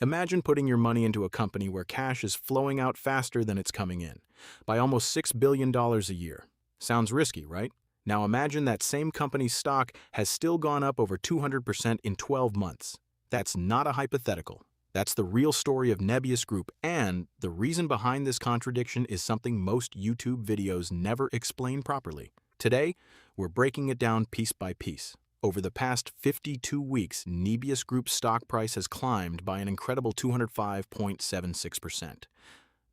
Imagine putting your money into a company where cash is flowing out faster than it's coming in, by almost $6 billion a year. Sounds risky, right? Now imagine that same company's stock has still gone up over 200% in 12 months. That's not a hypothetical. That's the real story of Nebius Group, and the reason behind this contradiction is something most YouTube videos never explain properly. Today, we're breaking it down piece by piece. Over the past 52 weeks, Nebius Group's stock price has climbed by an incredible 205.76%.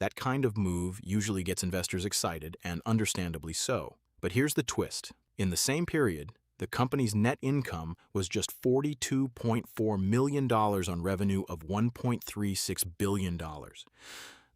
That kind of move usually gets investors excited, and understandably so. But here's the twist. In the same period, the company's net income was just $42.4 million on revenue of $1.36 billion.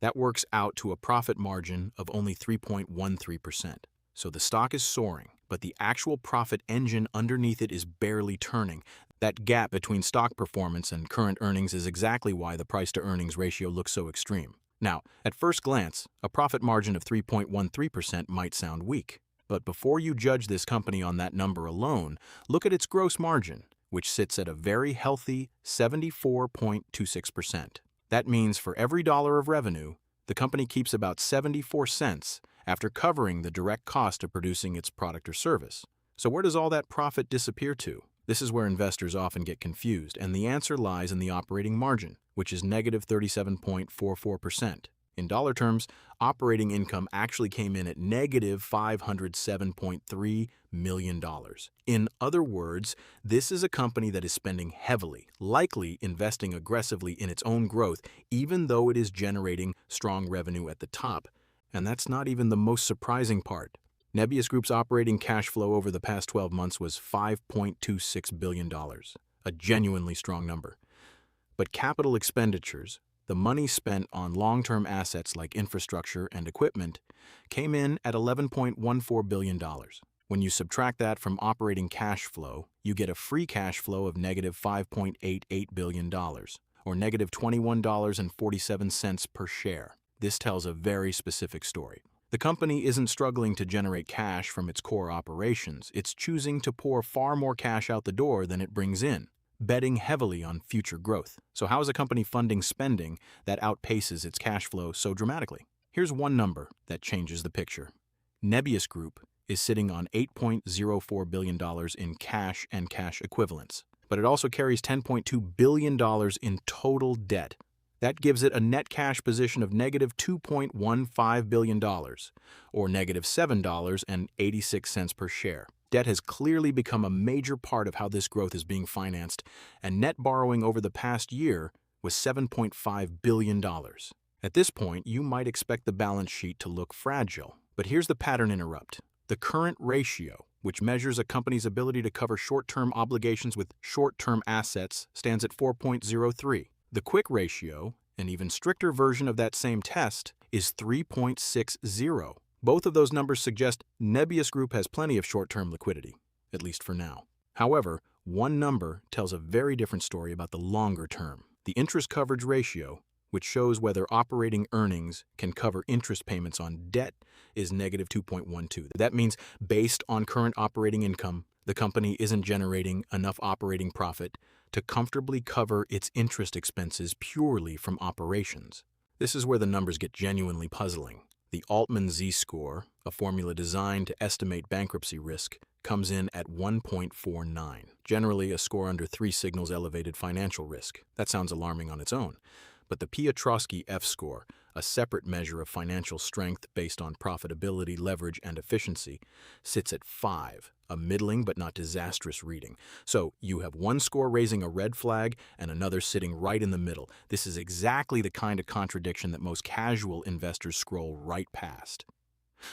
That works out to a profit margin of only 3.13%. So the stock is soaring, but the actual profit engine underneath it is barely turning. That gap between stock performance and current earnings is exactly why the price-to-earnings ratio looks so extreme. Now, at first glance, a profit margin of 3.13% might sound weak. But before you judge this company on that number alone, look at its gross margin, which sits at a very healthy 74.26%. That means for every dollar of revenue, the company keeps about 74 cents after covering the direct cost of producing its product or service. So where does all that profit disappear to? This is where investors often get confused, and the answer lies in the operating margin, which is negative 37.44%. In dollar terms, operating income actually came in at negative $507.3 million. In other words, this is a company that is spending heavily, likely investing aggressively in its own growth, even though it is generating strong revenue at the top. And that's not even the most surprising part. Nebius Group's operating cash flow over the past 12 months was $5.26 billion, a genuinely strong number. But capital expenditures, the money spent on long-term assets like infrastructure and equipment, came in at $11.14 billion. When you subtract that from operating cash flow, you get a free cash flow of negative $5.88 billion, or negative $21.47 per share. This tells a very specific story. The company isn't struggling to generate cash from its core operations. It's choosing to pour far more cash out the door than it brings in, betting heavily on future growth. So how is a company funding spending that outpaces its cash flow so dramatically? Here's one number that changes the picture. Nebius Group is sitting on $8.04 billion in cash and cash equivalents, but it also carries $10.2 billion in total debt. That gives it a net cash position of negative $2.15 billion, or negative $7.86 per share. Debt has clearly become a major part of how this growth is being financed, and net borrowing over the past year was $7.5 billion. At this point, you might expect the balance sheet to look fragile, but here's the pattern interrupt. The current ratio, which measures a company's ability to cover short-term obligations with short-term assets, stands at 4.03. The quick ratio, an even stricter version of that same test, is 3.60. Both of those numbers suggest Nebius Group has plenty of short-term liquidity, at least for now. However, one number tells a very different story about the longer term. The interest coverage ratio, which shows whether operating earnings can cover interest payments on debt, is negative 2.12. That means based on current operating income, the company isn't generating enough operating profit to comfortably cover its interest expenses purely from operations. This is where the numbers get genuinely puzzling. The Altman Z-Score, a formula designed to estimate bankruptcy risk, comes in at 1.49. Generally, a score under 3 signals elevated financial risk. That sounds alarming on its own. But the Piotroski F-Score, a separate measure of financial strength based on profitability, leverage, and efficiency, sits at 5, a middling but not disastrous reading. So you have one score raising a red flag and another sitting right in the middle. This is exactly the kind of contradiction that most casual investors scroll right past.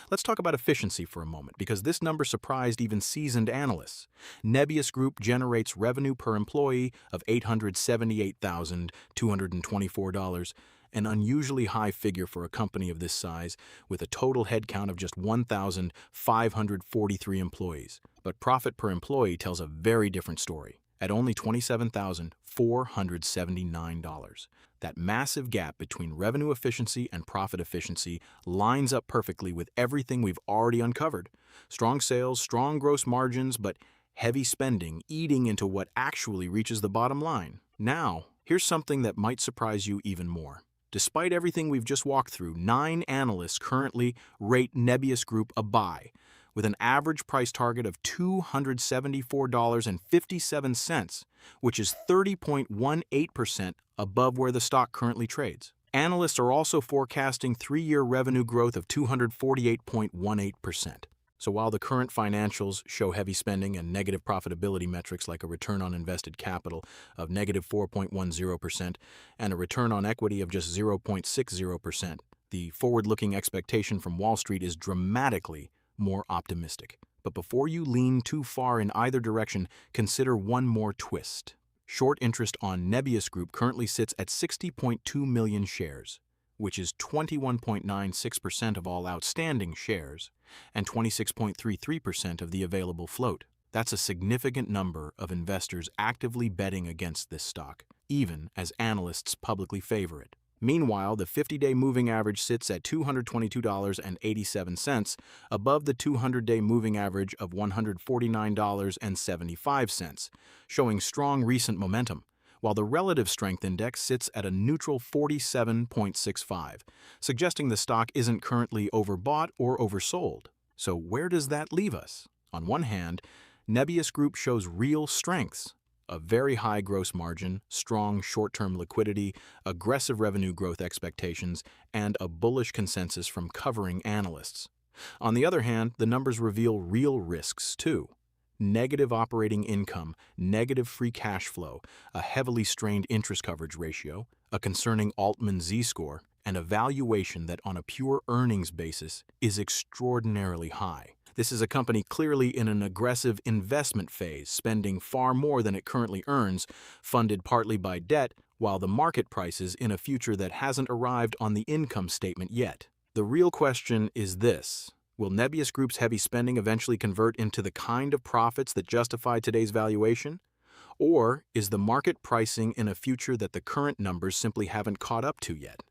Let's talk about efficiency for a moment, because this number surprised even seasoned analysts. Nebius Group generates revenue per employee of $878,224, an unusually high figure for a company of this size, with a total headcount of just 1,543 employees. But profit per employee tells a very different story, at only $27,479. That massive gap between revenue efficiency and profit efficiency lines up perfectly with everything we've already uncovered. Strong sales, strong gross margins, but heavy spending eating into what actually reaches the bottom line. Now, Here's something that might surprise you even more. Despite everything we've just walked through, 9 analysts currently rate Nebius Group a buy, with an average price target of $274.57, which is 30.18% above where the stock currently trades. Analysts are also forecasting 3-year revenue growth of 248.18%. So while the current financials show heavy spending and negative profitability metrics like a return on invested capital of negative 4.10% and a return on equity of just 0.60%, the forward-looking expectation from Wall Street is dramatically more optimistic. But before you lean too far in either direction, consider one more twist. Short interest on Nebius Group currently sits at 60.2 million shares, which is 21.96% of all outstanding shares and 26.33% of the available float. That's a significant number of investors actively betting against this stock, even as analysts publicly favor it. Meanwhile, the 50-day moving average sits at $222.87, above the 200-day moving average of $149.75, showing strong recent momentum, while the relative strength index sits at a neutral 47.65, suggesting the stock isn't currently overbought or oversold. So where does that leave us? On one hand, Nebius Group shows real strengths: a very high gross margin, strong short-term liquidity, aggressive revenue growth expectations, and a bullish consensus from covering analysts. On the other hand, the numbers reveal real risks too. Negative operating income, negative free cash flow, a heavily strained interest coverage ratio, a concerning Altman Z-Score, and a valuation that on a pure earnings basis is extraordinarily high. This is a company clearly in an aggressive investment phase, spending far more than it currently earns, funded partly by debt, while the market prices in a future that hasn't arrived on the income statement yet. The real question is this: will Nebius Group's heavy spending eventually convert into the kind of profits that justify today's valuation? Or is the market pricing in a future that the current numbers simply haven't caught up to yet?